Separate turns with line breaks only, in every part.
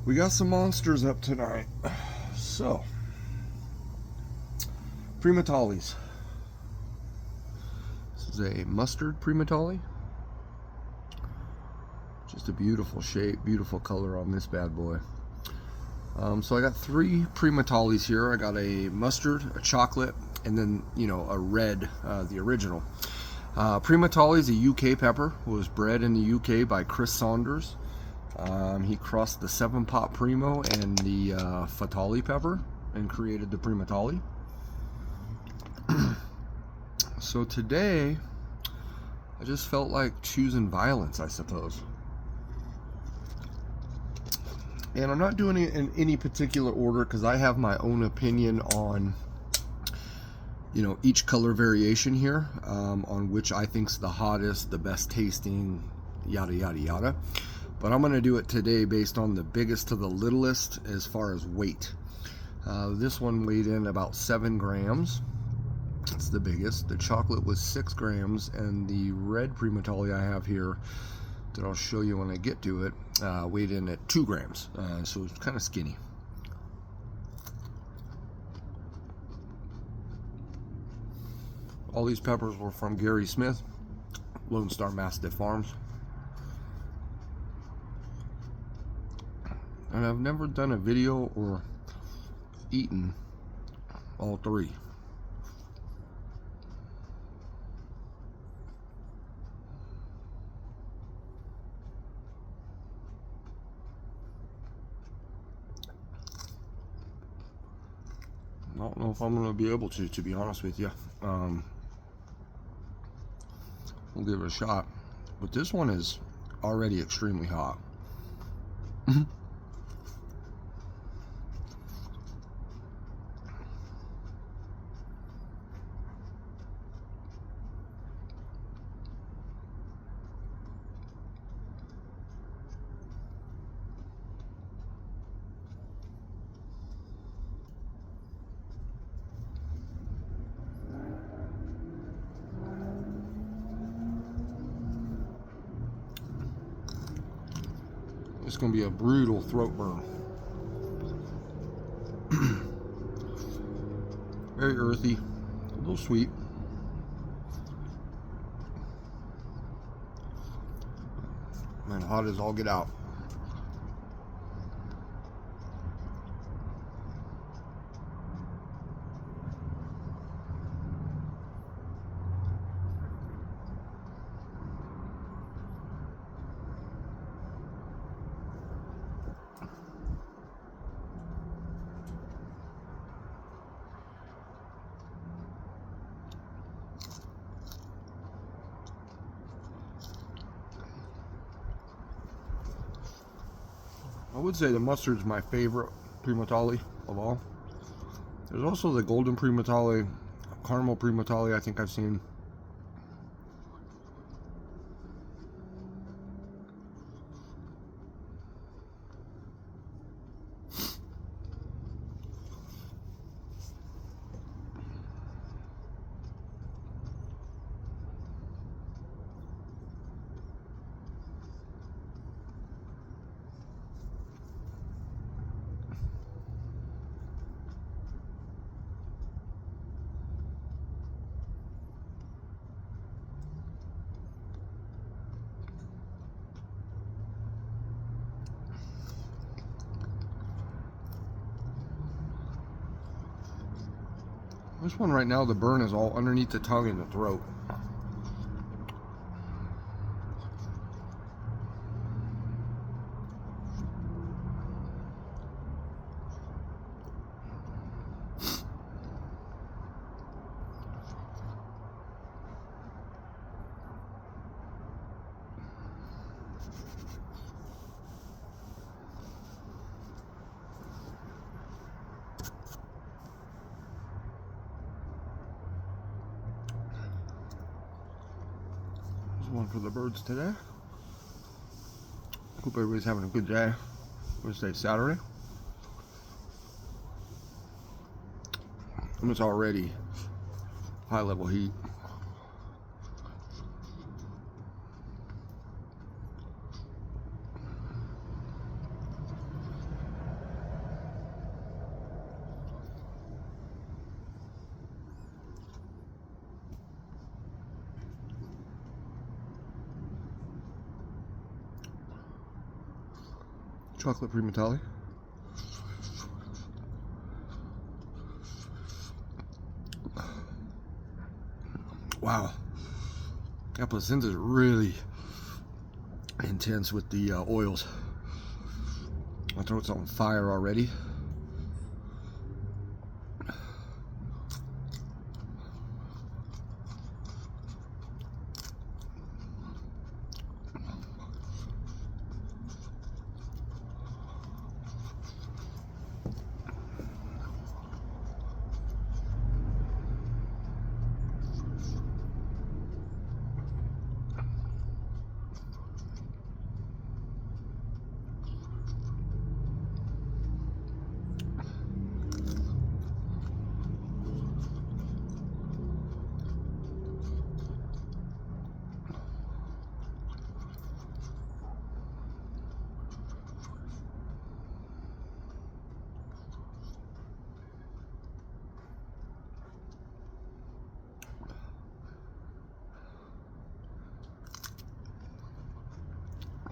We got some monsters up tonight. So, Primatalis. This is a mustard Primatali. Just a beautiful shape, beautiful color on this bad boy. So I got three Primatalis here. I got a mustard, a chocolate, and then, you know, a red, the original. Primatali is a UK pepper. Was bred in the UK by Chris Saunders. He crossed the 7-pot Primo and the Fatali pepper and created the Primatali. So today, I just felt like choosing violence, I suppose. And I'm not doing it in any particular order because I have my own opinion on, you know, each color variation here, on which I think's the hottest, the best tasting, yada yada yada. But I'm going to do it today based on the biggest to the littlest as far as weight. This one weighed in about 7 grams. It's the biggest. The chocolate was 6 grams, and the red Primatali I have here that I'll show you when I get to it weighed in at 2 grams. So it's kind of skinny. All these peppers were from Gary Smith, Lone Star Mastiff Farms. And I've never done a video or eaten all three. I don't know if I'm going to be able to be honest with you. We'll give it a shot. But this one is already extremely hot. It's going to be a brutal throat burn. Very earthy, a little sweet. And hot as all get out. I would say the mustard's my favorite Primatali of all. There's also the golden Primatali, caramel Primatali I think I've seen. This one right now, the burn is all underneath the tongue and the throat. One for the birds today. Hope everybody's having a good day. Wednesday, Saturday. And it's already high level heat. chocolate Primotalii. Wow, that placenta is really intense with the oils. My throat's on fire already.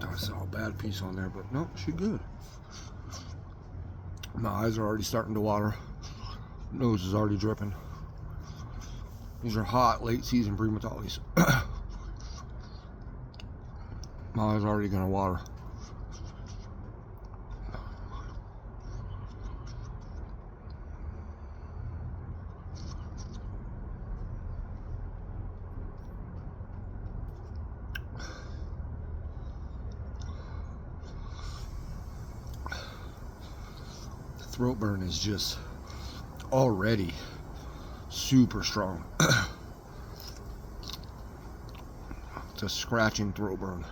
I saw a bad piece on there, but no, she's good. My eyes are already starting to water. Nose is already dripping. These are hot, late season Primatalis. My eyes are already gonna water. Throat burn is just already super strong. It's a scratching throat burn.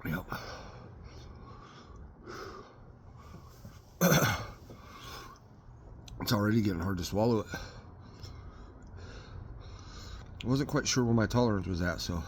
Yep. It's already getting hard to swallow it. I wasn't quite sure where my tolerance was at, so.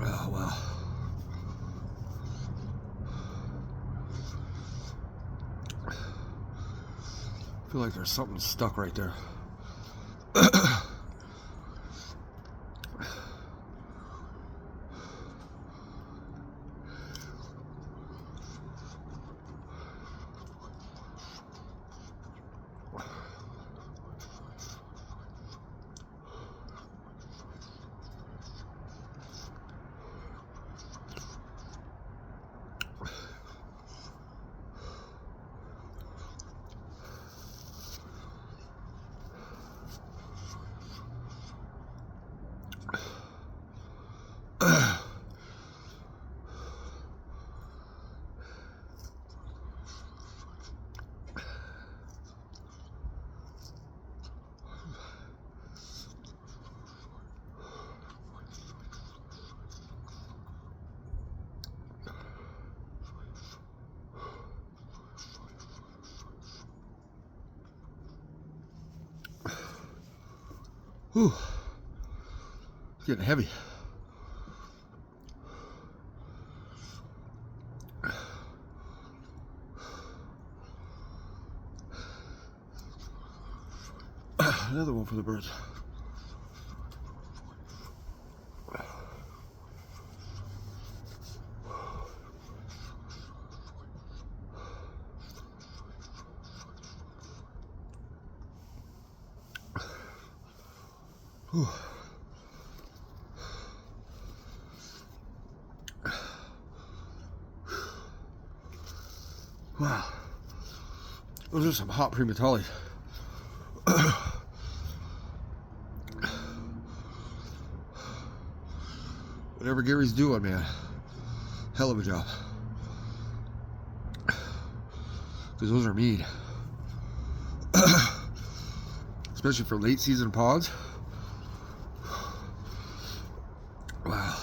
Oh, wow. I feel like there's something stuck right there. Whew. It's getting heavy. Another one for the birds. Whew. Wow. Those are some hot Primotalii. Whatever Gary's doing, man. Hell of a job. Because those are mean. Especially for late season pods. Wow.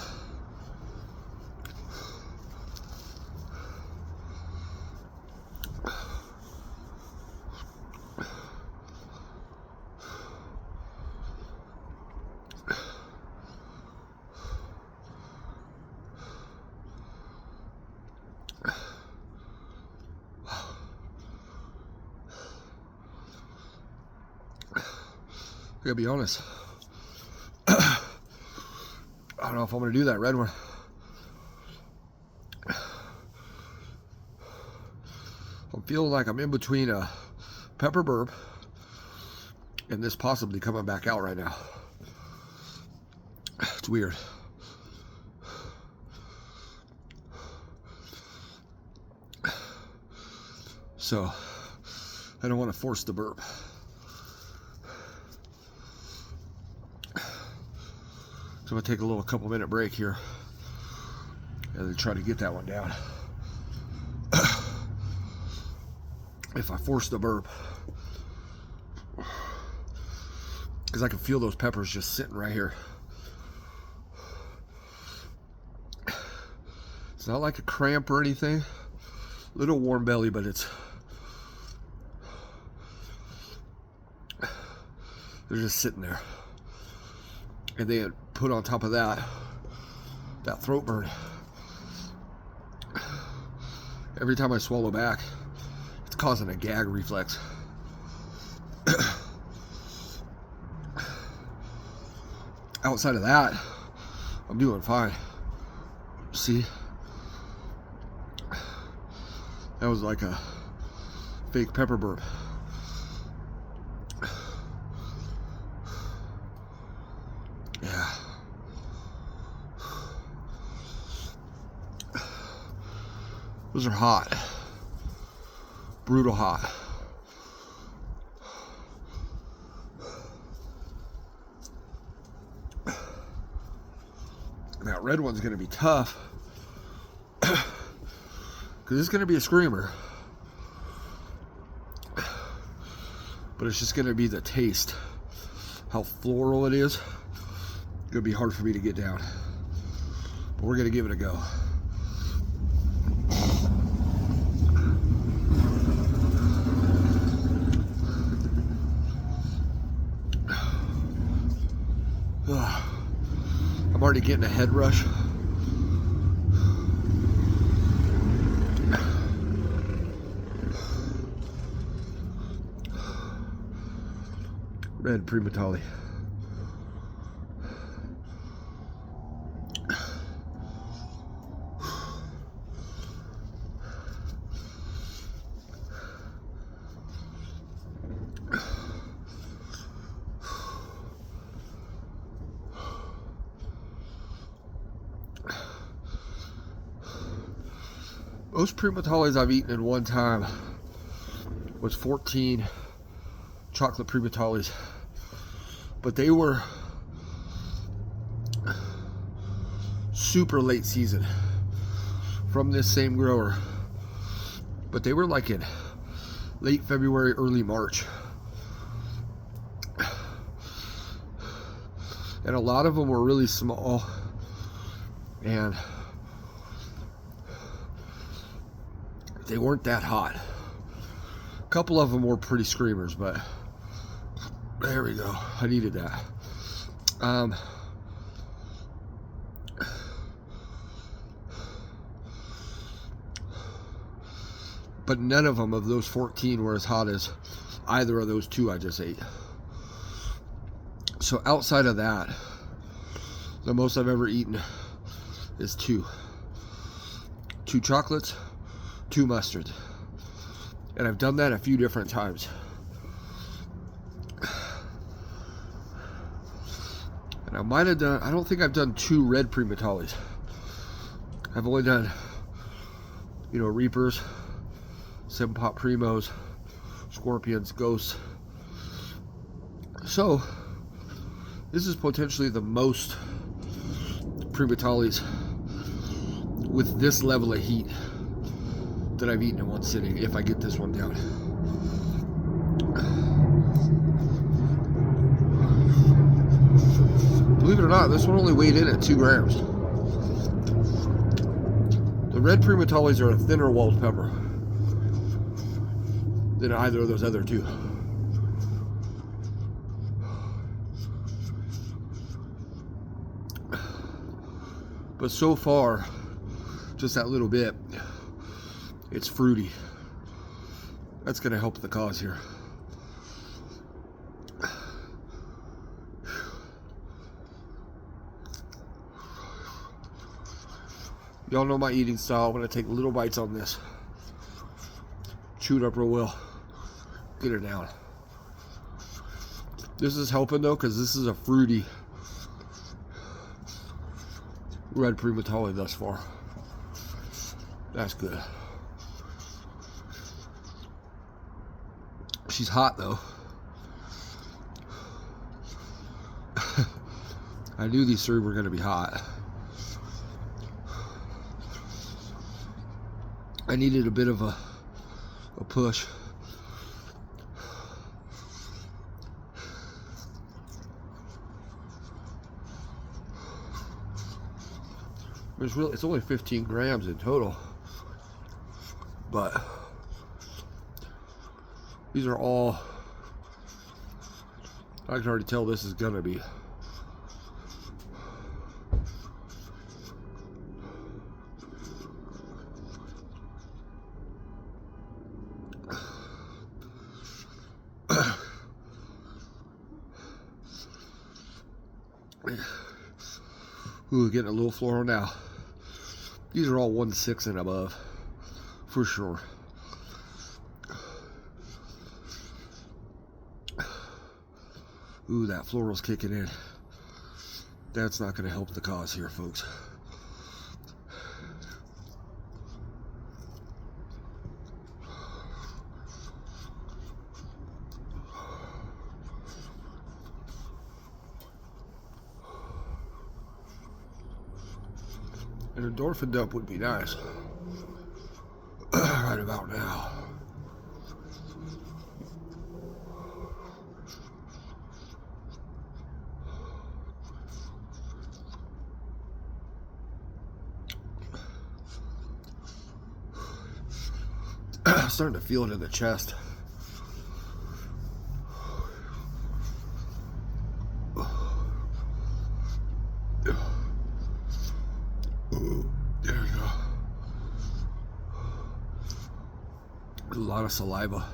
I gotta be honest. I don't know if I'm gonna do that red one. I'm feeling like I'm in between a pepper burp and this possibly coming back out right now. It's weird. So I don't want to force the burp. So I'm gonna take a little couple minute break here and then try to get that one down. If I force the burp, because I can feel those peppers just sitting right here. It's not like a cramp or anything. Little warm belly, but they're just sitting there. And then put on top of that throat burn. Every time I swallow back, it's causing a gag reflex. Outside of that, I'm doing fine. See? That was like a fake pepper burp. Yeah. Those are hot. Brutal hot. That red one's going to be tough. Because it's going to be a screamer. But it's just going to be the taste. How floral it is. It's going to be hard for me to get down. But we're going to give it a go. I'm already getting a head rush. Red Primotalii. Most Primatalis I've eaten in one time was 14 chocolate Primatalis, but they were super late season from this same grower, but they were like in late February, early March, and a lot of them were really small, and they weren't that hot. A couple of them were pretty screamers, but there we go. I needed that. But none of them, of those 14, were as hot as either of those two I just ate. So outside of that, the most I've ever eaten is two chocolates, 2 mustards, and I've done that a few different times. And I might have done, I don't think I've done 2 red Primatalis. I've only done, Reapers Pop Primos, Scorpions, Ghosts. So this is potentially the most Primatalis with this level of heat that I've eaten in one sitting, if I get this one down. Believe it or not, this one only weighed in at 2 grams. The red Primatalis are a thinner walled pepper than either of those other two. But so far, just that little bit, it's fruity. That's going to help the cause here. Y'all know my eating style. I'm going to take little bites on this. Chew it up real well. Get it down. This is helping though, because this is a fruity red Primotalii thus far. That's good. She's hot though. I knew these three were going to be hot. I needed a bit of a push. It's only 15 grams in total, but these are all, I can already tell this is gonna be ooh, getting a little floral now. These are all 1.6 and above, for sure. Ooh, that floral's kicking in. That's not going to help the cause here, folks. An endorphin dump would be nice. Right about now. Starting to feel it in the chest. There we go. A lot of saliva.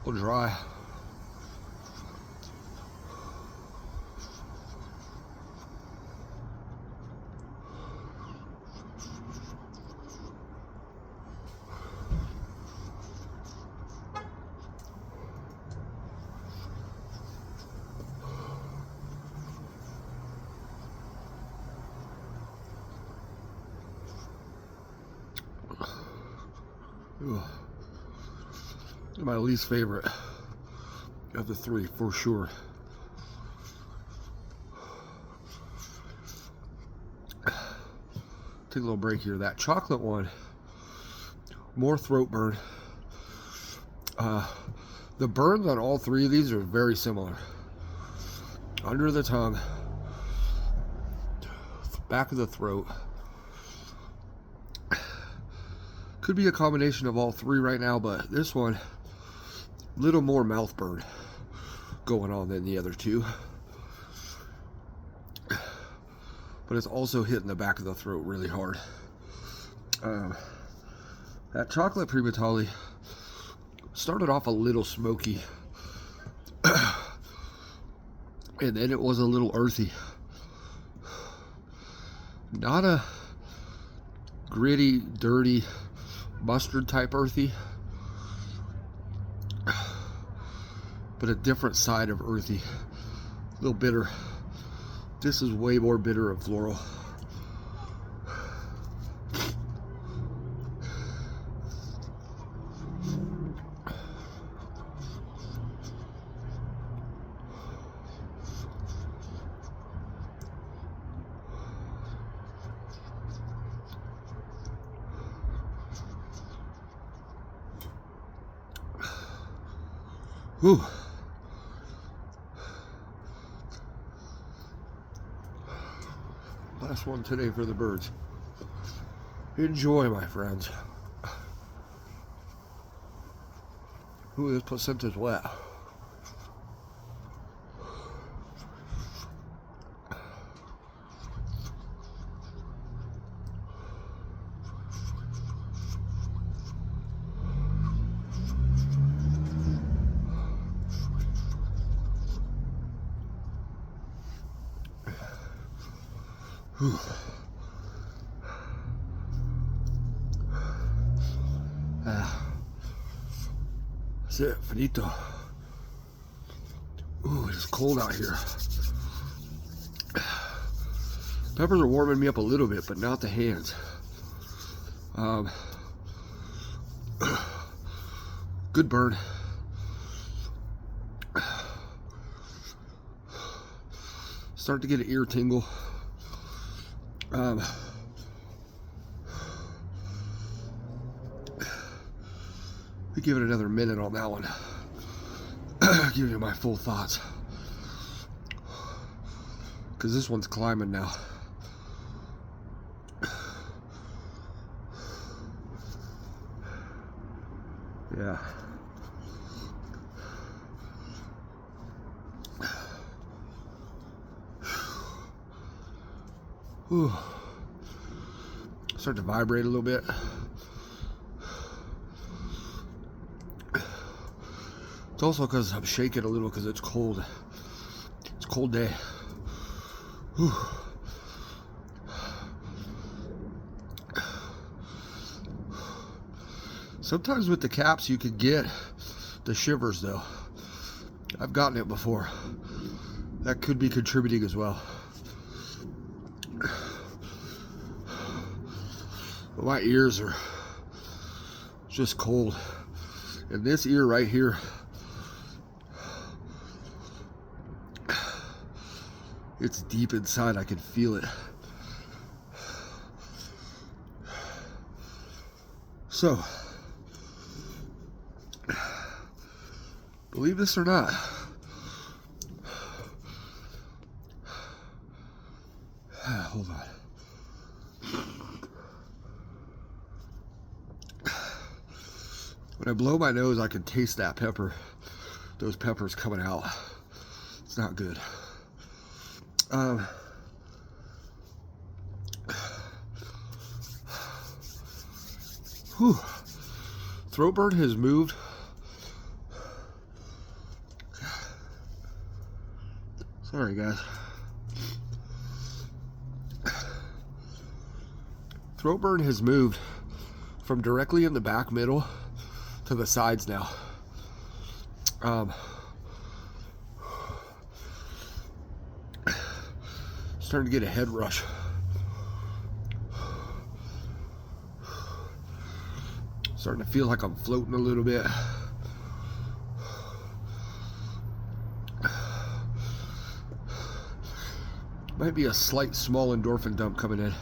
A little dry. Ugh. My least favorite of the three, for sure. Take a little break here. That chocolate one, more throat burn. The burns on all three of these are very similar. Under the tongue, back of the throat. Could be a combination of all three right now, but this one, little more mouth burn going on than the other two. But it's also hitting the back of the throat really hard. That chocolate Primotalii started off a little smoky. And then it was a little earthy. Not a gritty, dirty, mustard type earthy, but a different side of earthy, a little bitter. This is way more bitter and floral. Whew. Last one today for the birds. Enjoy, my friends. Ooh, this placenta's wet. Whew. That's it, finito. Ooh, it's cold out here. Peppers are warming me up a little bit, but not the hands. Good burn. Start to get an ear tingle. We give it another minute on that one. Give you my full thoughts, because this one's climbing now. Yeah. Whew. Start to vibrate a little bit. It's also because I'm shaking a little because it's cold. It's a cold day. Whew. Sometimes with the caps you could get the shivers though. I've gotten it before. That could be contributing as well. But my ears are just cold. And this ear right here, it's deep inside. I can feel it. So, believe this or not, hold on. When I blow my nose, I can taste that pepper, those peppers coming out. It's not good. Whew. Throat burn has moved. Sorry, guys. Throat burn has moved from directly in the back middle to the sides now. Starting to get a head rush. Starting to feel like I'm floating a little bit. Might be a slight small endorphin dump coming in.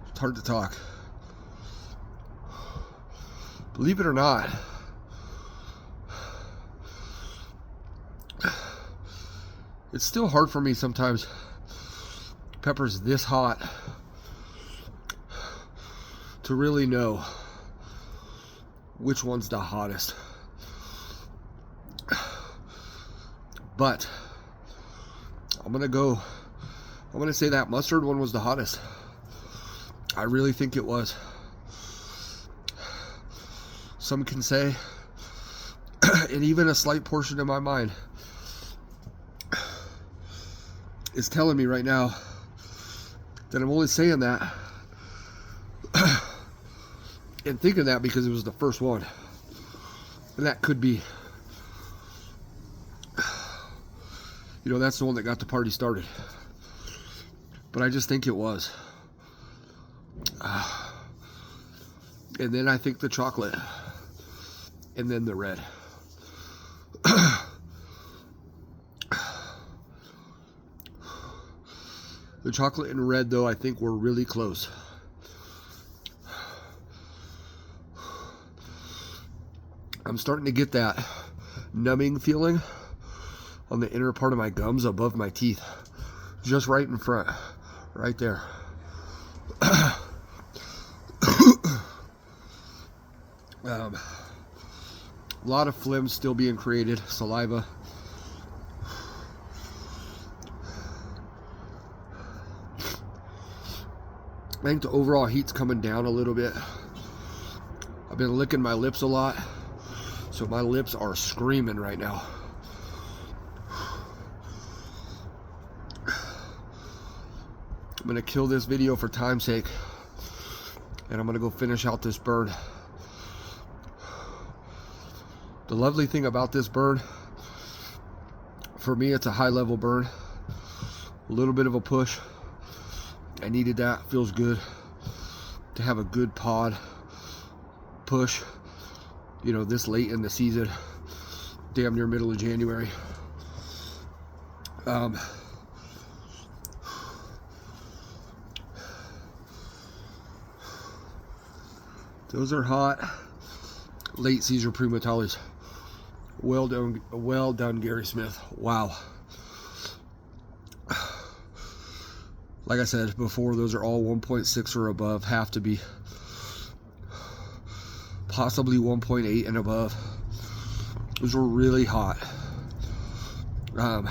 It's hard to talk. Believe it or not, it's still hard for me sometimes. Peppers this hot to really know which one's the hottest. But I'm gonna say that mustard one was the hottest. I really think it was. Some can say, and even a slight portion in my mind, is telling me right now that I'm only saying that and thinking that because it was the first one. And that could be, you know, that's the one that got the party started. But I just think it was. And then I think the chocolate. And then the red. The chocolate and red, though, I think we're really close. I'm starting to get that numbing feeling on the inner part of my gums above my teeth. Just right in front. Right there. A lot of phlegm still being created. Saliva. I think the overall heat's coming down a little bit. I've been licking my lips a lot, so my lips are screaming right now. I'm gonna kill this video for time's sake, and I'm gonna go finish out this burn. The lovely thing about this burn, for me, it's a high level burn. A little bit of a push. I needed that. Feels good to have a good pod push, you know, this late in the season, damn near middle of January. Those are hot late season Primatalis. Well done, Gary Smith. Wow. Like I said before, those are all 1.6 or above. Have to be. Possibly 1.8 and above. Those were really hot. A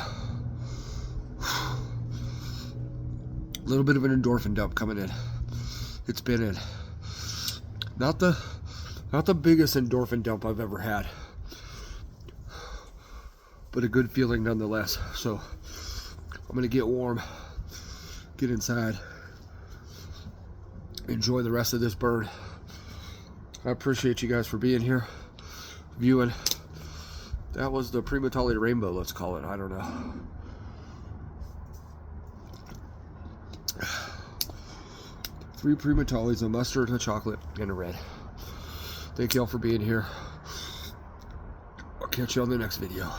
little bit of an endorphin dump coming in. It's been in. Not the biggest endorphin dump I've ever had, but a good feeling nonetheless. So I'm gonna get warm, get inside, enjoy the rest of this burn. I appreciate you guys for being here, viewing. That was the Primotalii rainbow, let's call it. I don't know. Three Primatalis, a mustard, a chocolate, and a red. Thank y'all for being here. I'll catch you on the next video.